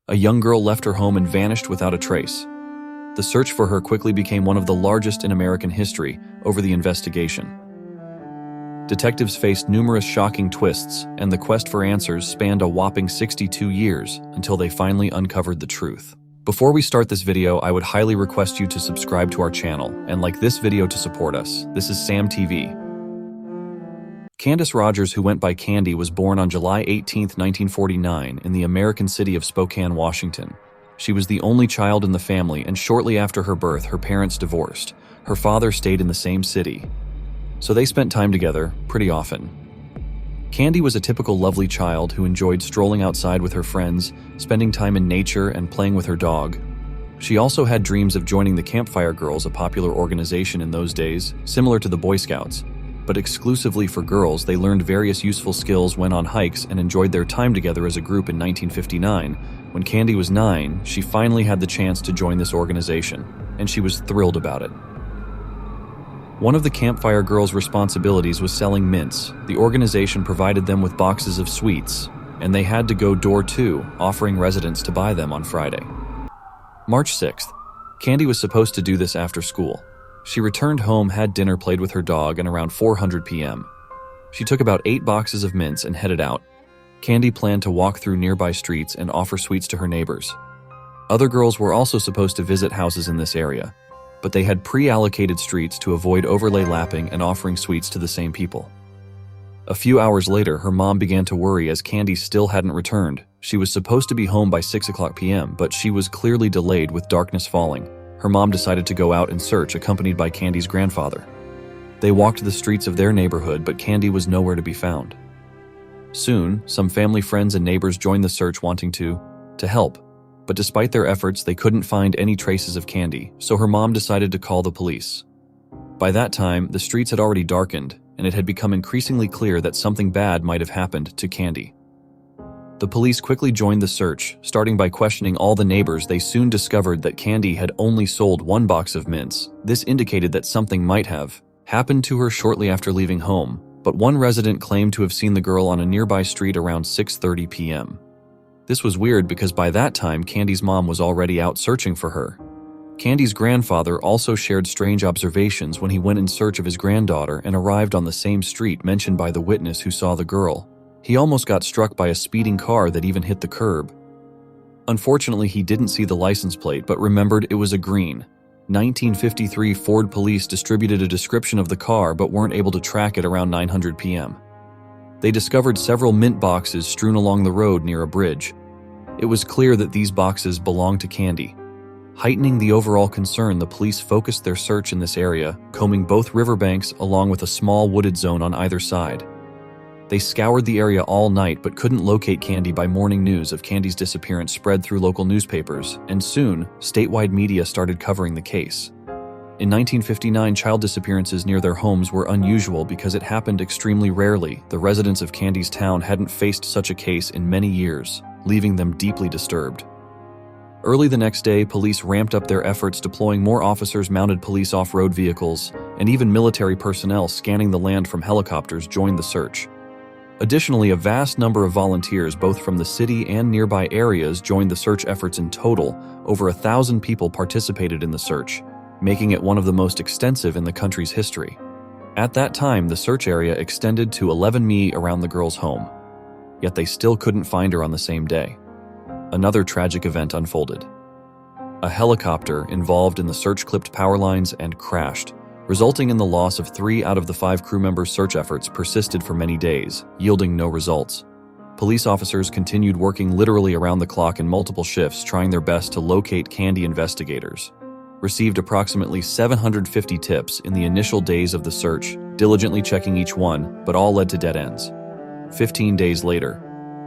A young girl left her home and vanished without a trace. The search for her quickly became one of the largest in American history over the investigation. Detectives faced numerous shocking twists, and the quest for answers spanned a whopping 62 years until they finally uncovered the truth. Before we start this video, I would highly request you to subscribe to our channel and like this video to support us. This is samtv. Candace Rogers, who went by Candy, was born on July 18, 1949 in the American city of Spokane, Washington. She was the only child in the family, and shortly after her birth, her parents divorced. Her father stayed in the same city, so they spent time together pretty often. Candy was a typical lovely child who enjoyed strolling outside with her friends, spending time in nature, and playing with her dog. She also had dreams of joining the Campfire Girls, a popular organization in those days, similar to the Boy Scouts. But exclusively for girls, they learned various useful skills, went on hikes, and enjoyed their time together as a group. In 1959, when Candy was 9, she finally had the chance to join this organization, and she was thrilled about it. One of the Campfire Girls' responsibilities was selling mints. The organization provided them with boxes of sweets, and they had to go door-to, offering residents to buy them on Friday. March 6th, Candy was supposed to do this after school. She returned home, had dinner, played with her dog, and around 4:00 p.m. she took about 8 boxes of mints and headed out. Candy planned to walk through nearby streets and offer sweets to her neighbors. Other girls were also supposed to visit houses in this area, but they had pre-allocated streets to avoid overlay lapping and offering sweets to the same people. A few hours later, her mom began to worry as Candy still hadn't returned. She was supposed to be home by 6:00 p.m., but she was clearly delayed with darkness falling. Her mom decided to go out and search, accompanied by Candy's grandfather. They walked the streets of their neighborhood, but Candy was nowhere to be found. Soon, some family, friends, and neighbors joined the search, wanting to help. But despite their efforts, they couldn't find any traces of Candy, so her mom decided to call the police. By that time, the streets had already darkened, and it had become increasingly clear that something bad might have happened to Candy. The police quickly joined the search, starting by questioning all the neighbors. They soon discovered that Candy had only sold 1 box of mints. This indicated that something might have happened to her shortly after leaving home, but one resident claimed to have seen the girl on a nearby street around 6:30 p.m. This was weird because by that time, Candy's mom was already out searching for her. Candy's grandfather also shared strange observations when he went in search of his granddaughter and arrived on the same street mentioned by the witness who saw the girl. He almost got struck by a speeding car that even hit the curb. Unfortunately, he didn't see the license plate but remembered it was a green 1953 Ford. Police distributed a description of the car but weren't able to track it around 9:00 p.m. They discovered several mint boxes strewn along the road near a bridge. It was clear that these boxes belonged to Candy. Heightening the overall concern, the police focused their search in this area, combing both riverbanks along with a small wooded zone on either side. They scoured the area all night but couldn't locate Candy. By morning, news of Candy's disappearance spread through local newspapers, and soon, statewide media started covering the case. In 1959, child disappearances near their homes were unusual because it happened extremely rarely. The residents of Candy's town hadn't faced such a case in many years, leaving them deeply disturbed. Early the next day, police ramped up their efforts, deploying more officers, mounted police off-road vehicles, and even military personnel scanning the land from helicopters joined the search. Additionally, a vast number of volunteers, both from the city and nearby areas, joined the search efforts. In total, over 1,000 people participated in the search, making it one of the most extensive in the country's history. At that time, the search area extended to 11 mi around the girl's home, yet they still couldn't find her on the same day. Another tragic event unfolded. A helicopter involved in the search clipped power lines and crashed, resulting in the loss of 3 out of the 5 crew members. Search efforts persisted for many days, yielding no results. Police officers continued working literally around the clock in multiple shifts, trying their best to locate Candy. Investigators received approximately 750 tips in the initial days of the search, diligently checking each one, but all led to dead ends. 15 days later,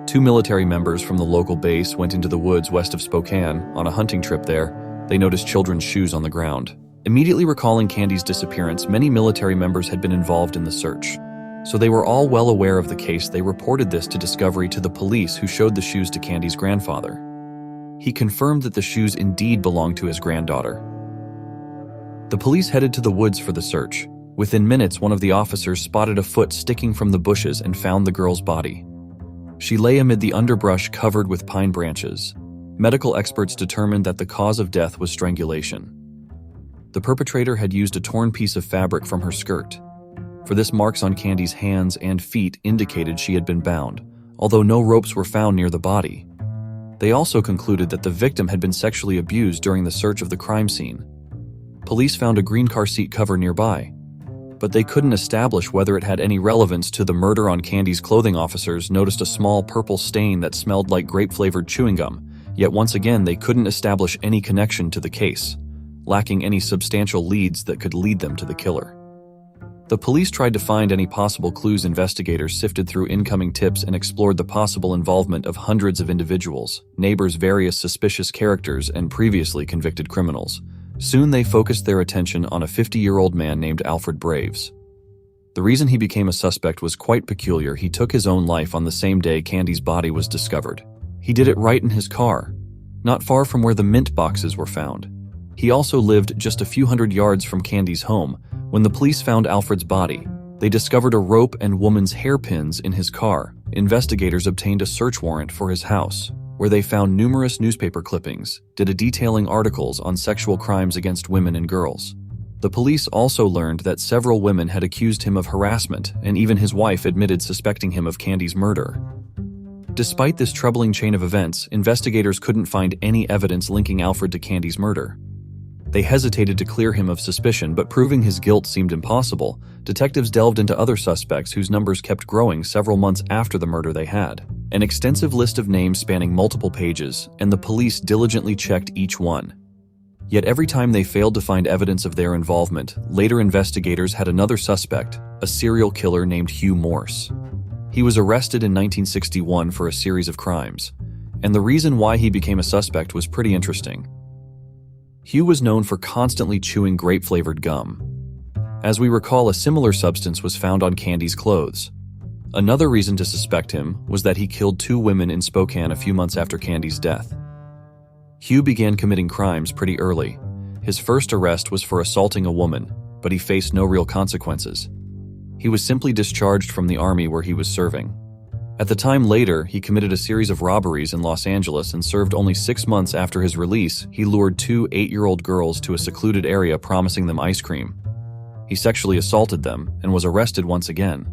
2 military members from the local base went into the woods west of Spokane. On a hunting trip there, they noticed children's shoes on the ground. Immediately recalling Candy's disappearance, many military members had been involved in the search, so they were all well aware of the case. They reported this to Discovery to the police, who showed the shoes to Candy's grandfather. He confirmed that the shoes indeed belonged to his granddaughter. The police headed to the woods for the search. Within minutes, one of the officers spotted a foot sticking from the bushes and found the girl's body. She lay amid the underbrush covered with pine branches. Medical experts determined that the cause of death was strangulation. The perpetrator had used a torn piece of fabric from her skirt. For this, marks on Candy's hands and feet indicated she had been bound, although no ropes were found near the body. They also concluded that the victim had been sexually abused during the search of the crime scene. Police found a green car seat cover nearby, but they couldn't establish whether it had any relevance to the murder on Candy's clothing. Officers noticed a small purple stain that smelled like grape-flavored chewing gum, yet once again they couldn't establish any connection to the case, lacking any substantial leads that could lead them to the killer. The police tried to find any possible clues. Investigators sifted through incoming tips and explored the possible involvement of hundreds of individuals, neighbors, various suspicious characters, and previously convicted criminals. Soon they focused their attention on a 50-year-old man named Alfred Braves. The reason he became a suspect was quite peculiar. He took his own life on the same day Candy's body was discovered. He did it right in his car, not far from where the mint boxes were found. He also lived just a few hundred yards from Candy's home. When the police found Alfred's body, they discovered a rope and woman's hairpins in his car. Investigators obtained a search warrant for his house, where they found numerous newspaper clippings, detailing articles on sexual crimes against women and girls. The police also learned that several women had accused him of harassment, and even his wife admitted suspecting him of Candy's murder. Despite this troubling chain of events, investigators couldn't find any evidence linking Alfred to Candy's murder. They hesitated to clear him of suspicion, but proving his guilt seemed impossible. Detectives delved into other suspects whose numbers kept growing several months after the murder. They had an extensive list of names spanning multiple pages, and the police diligently checked each one. Yet every time they failed to find evidence of their involvement, later investigators had another suspect, a serial killer named Hugh Morse. He was arrested in 1961 for a series of crimes, and the reason why he became a suspect was pretty interesting. Hugh was known for constantly chewing grape-flavored gum. As we recall, a similar substance was found on Candy's clothes. Another reason to suspect him was that he killed 2 women in Spokane a few months after Candy's death. Hugh began committing crimes pretty early. His first arrest was for assaulting a woman, but he faced no real consequences. He was simply discharged from the army where he was serving. At the time later, he committed a series of robberies in Los Angeles and served only 6 months after his release. He lured 2 8-year-old girls to a secluded area, promising them ice cream. He sexually assaulted them and was arrested once again.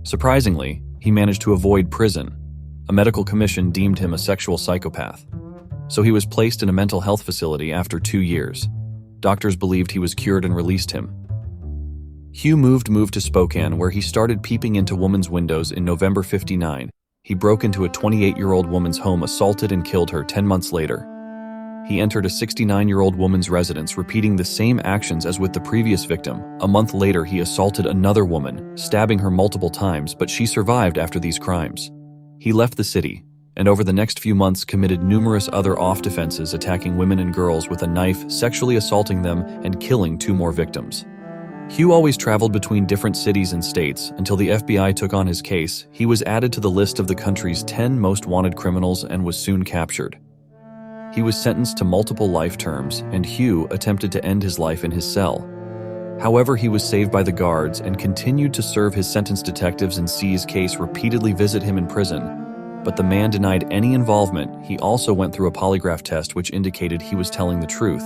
Surprisingly, he managed to avoid prison. A medical commission deemed him a sexual psychopath, so he was placed in a mental health facility after 2 years. Doctors believed he was cured and released him. Hugh moved to Spokane, where he started peeping into women's windows. In November '59, he broke into a 28-year-old woman's home, assaulted and killed her. 10 months later, he entered a 69-year-old woman's residence, repeating the same actions as with the previous victim. A month later, he assaulted another woman, stabbing her multiple times, but she survived after these crimes. He left the city, and over the next few months committed numerous other off-defenses, attacking women and girls with a knife, sexually assaulting them, and killing 2 more victims. Hugh always traveled between different cities and states until the FBI took on his case. He was added to the list of the country's 10 most wanted criminals and was soon captured. He was sentenced to multiple life terms, and Hugh attempted to end his life in his cell. However, he was saved by the guards and continued to serve his sentence. Detectives in C's case repeatedly visit him in prison, but the man denied any involvement. He also went through a polygraph test which indicated he was telling the truth.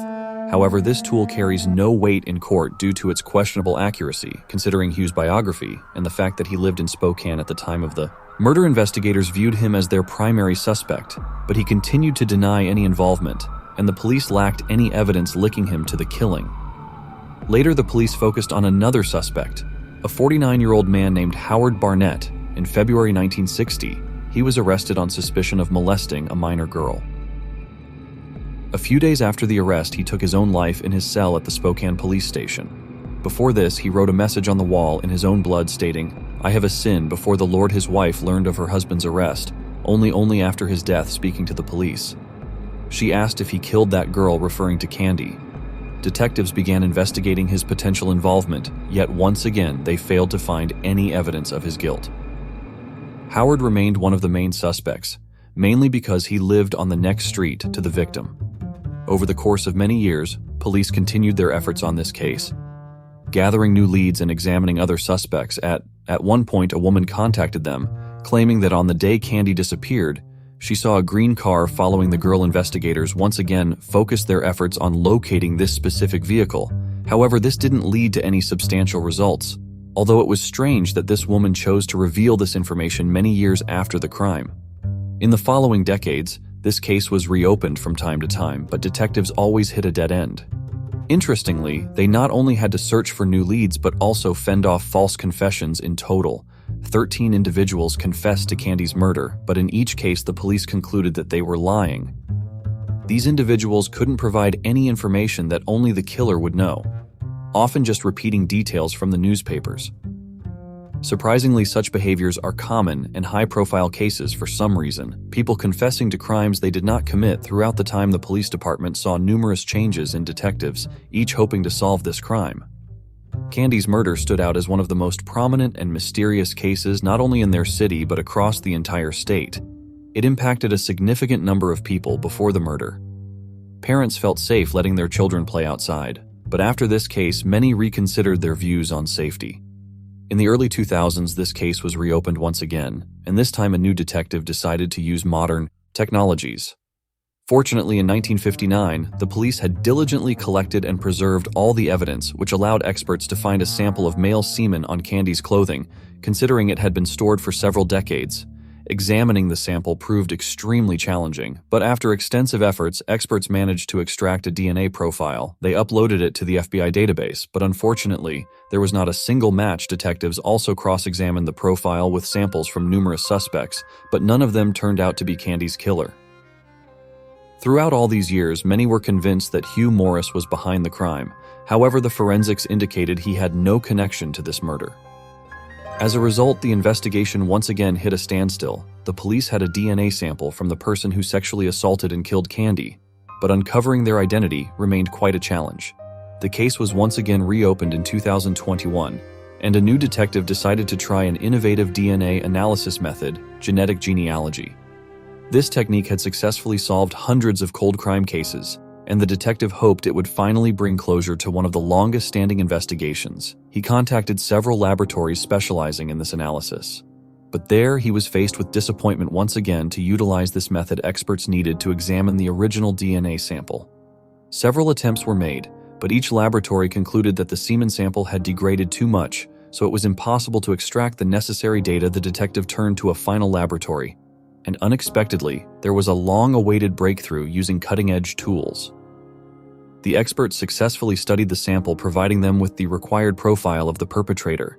However, this tool carries no weight in court due to its questionable accuracy, considering Hugh's biography and the fact that he lived in Spokane at the time of the murder. Investigators viewed him as their primary suspect, but he continued to deny any involvement, and the police lacked any evidence linking him to the killing. Later, the police focused on another suspect, a 49-year-old man named Howard Barnett. In February 1960, he was arrested on suspicion of molesting a minor girl. A few days after the arrest, he took his own life in his cell at the Spokane police station. Before this, he wrote a message on the wall in his own blood stating, "I have a sin before the Lord." His wife learned of her husband's arrest only after his death, speaking to the police. She asked if he killed that girl, referring to Candy. Detectives began investigating his potential involvement, yet once again they failed to find any evidence of his guilt. Howard remained one of the main suspects, mainly because he lived on the next street to the victim. Over the course of many years, police continued their efforts on this case, gathering new leads and examining other suspects. At one point, a woman contacted them, claiming that on the day Candy disappeared, She saw a green car following the girl. Investigators once again focused their efforts on locating this specific vehicle. However, this didn't lead to any substantial results, although it was strange that this woman chose to reveal this information many years after the crime. In the following decades, this case was reopened from time to time, but detectives always hit a dead end. Interestingly, they not only had to search for new leads but also fend off false confessions. In total, 13 individuals confessed to Candy's murder, but in each case the police concluded that they were lying. These individuals couldn't provide any information that only the killer would know, often just repeating details from the newspapers. Surprisingly, such behaviors are common in high-profile cases for some reason, people confessing to crimes they did not commit. Throughout the time, the police department saw numerous changes in detectives, each hoping to solve this crime. Candy's murder stood out as one of the most prominent and mysterious cases not only in their city but across the entire state. It impacted a significant number of people before the murder. Parents felt safe letting their children play outside, but after this case, many reconsidered their views on safety. In the early 2000s, this case was reopened once again, and this time a new detective decided to use modern technologies. Fortunately, in 1959, the police had diligently collected and preserved all the evidence, which allowed experts to find a sample of male semen on Candy's clothing, considering it had been stored for several decades. Examining the sample proved extremely challenging, but after extensive efforts, experts managed to extract a DNA profile. They uploaded it to the FBI database, but unfortunately, there was not a single match. Detectives also cross-examined the profile with samples from numerous suspects, but none of them turned out to be Candy's killer. Throughout all these years, many were convinced that Hugh Morris was behind the crime. However, the forensics indicated he had no connection to this murder. As a result, the investigation once again hit a standstill. The police had a DNA sample from the person who sexually assaulted and killed Candy, but uncovering their identity remained quite a challenge. The case was once again reopened in 2021, and a new detective decided to try an innovative DNA analysis method, genetic genealogy. This technique had successfully solved hundreds of cold crime cases, and the detective hoped it would finally bring closure to one of the longest-standing investigations. He contacted several laboratories specializing in this analysis. But there, he was faced with disappointment once again. To utilize this method, experts needed to examine the original DNA sample. Several attempts were made, but each laboratory concluded that the semen sample had degraded too much, so it was impossible to extract the necessary data. The detective turned to a final laboratory, and unexpectedly, there was a long-awaited breakthrough using cutting-edge tools. The experts successfully studied the sample, providing them with the required profile of the perpetrator.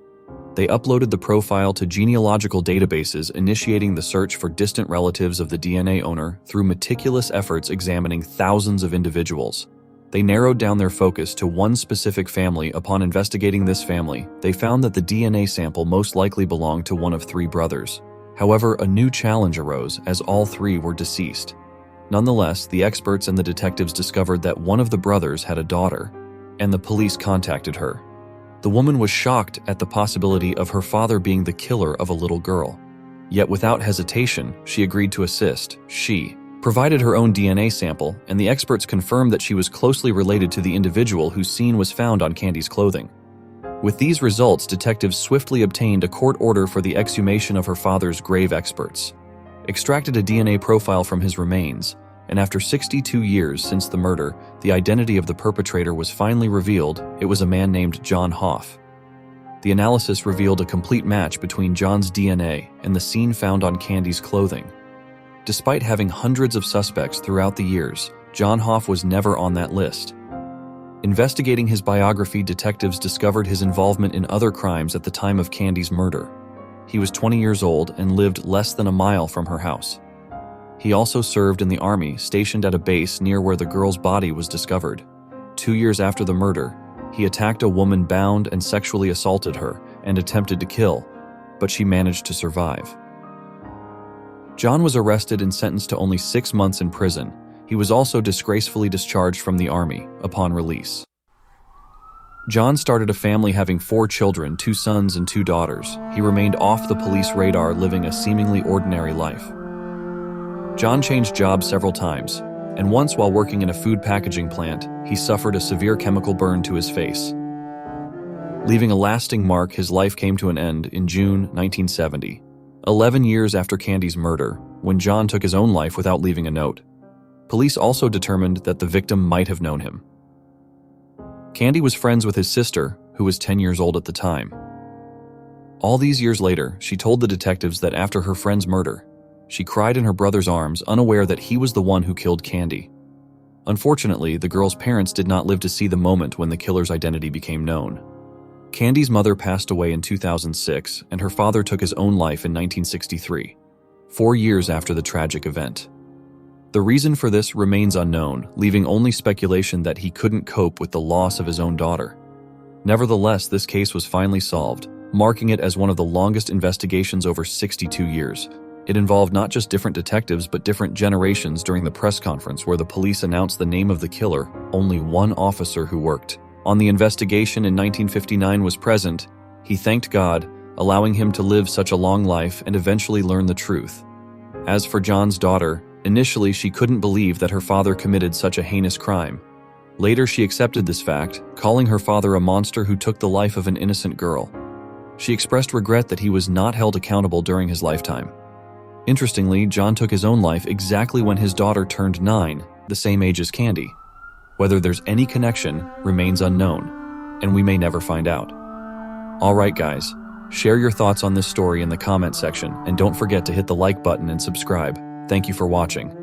They uploaded the profile to genealogical databases, initiating the search for distant relatives of the DNA owner through meticulous efforts examining thousands of individuals. They narrowed down their focus to one specific family. Upon investigating this family, they found that the DNA sample most likely belonged to one of three brothers. However, a new challenge arose as all three were deceased. Nonetheless, the experts and the detectives discovered that one of the brothers had a daughter, and the police contacted her. The woman was shocked at the possibility of her father being the killer of a little girl. Yet without hesitation, she agreed to assist. She provided her own DNA sample, and the experts confirmed that she was closely related to the individual whose scene was found on Candy's clothing. With these results, detectives swiftly obtained a court order for the exhumation of her father's grave. Experts extracted a DNA profile from his remains, and after 62 years since the murder, the identity of the perpetrator was finally revealed. It was a man named John Hoff. The analysis revealed a complete match between John's DNA and the scene found on Candy's clothing. Despite having hundreds of suspects throughout the years, John Hoff was never on that list. Investigating his biography, detectives discovered his involvement in other crimes at the time of Candy's murder. He was 20 years old and lived less than a mile from her house. He also served in the army, stationed at a base near where the girl's body was discovered. 2 years after the murder, he attacked a woman, bound and sexually assaulted her, and attempted to kill, but she managed to survive. John was arrested and sentenced to only 6 months in prison. He was also disgracefully discharged from the army upon release. John started a family, having 4 children, 2 sons and 2 daughters. He remained off the police radar, living a seemingly ordinary life. John changed jobs several times, and once while working in a food packaging plant, he suffered a severe chemical burn to his face. Leaving a lasting mark, his life came to an end in June 1970. 11 years after Candy's murder, when John took his own life without leaving a note. Police also determined that the victim might have known him. Candy was friends with his sister, who was 10 years old at the time. All these years later, she told the detectives that after her friend's murder, she cried in her brother's arms, unaware that he was the one who killed Candy. Unfortunately, the girl's parents did not live to see the moment when the killer's identity became known. Candy's mother passed away in 2006, and her father took his own life in 1963, 4 years after the tragic event. The reason for this remains unknown, leaving only speculation that he couldn't cope with the loss of his own daughter. Nevertheless, this case was finally solved, marking it as one of the longest investigations over 62 years. It involved not just different detectives but different generations. During the press conference where the police announced the name of the killer, only one officer who worked on the investigation in 1959 was present. He thanked God, allowing him to live such a long life and eventually learn the truth. As for John's daughter, initially she couldn't believe that her father committed such a heinous crime. Later she accepted this fact, calling her father a monster who took the life of an innocent girl. She expressed regret that he was not held accountable during his lifetime. Interestingly, John took his own life exactly when his daughter turned 9, the same age as Candy. Whether there's any connection remains unknown, and we may never find out. Alright guys, share your thoughts on this story in the comment section, and don't forget to hit the like button and subscribe. Thank you for watching.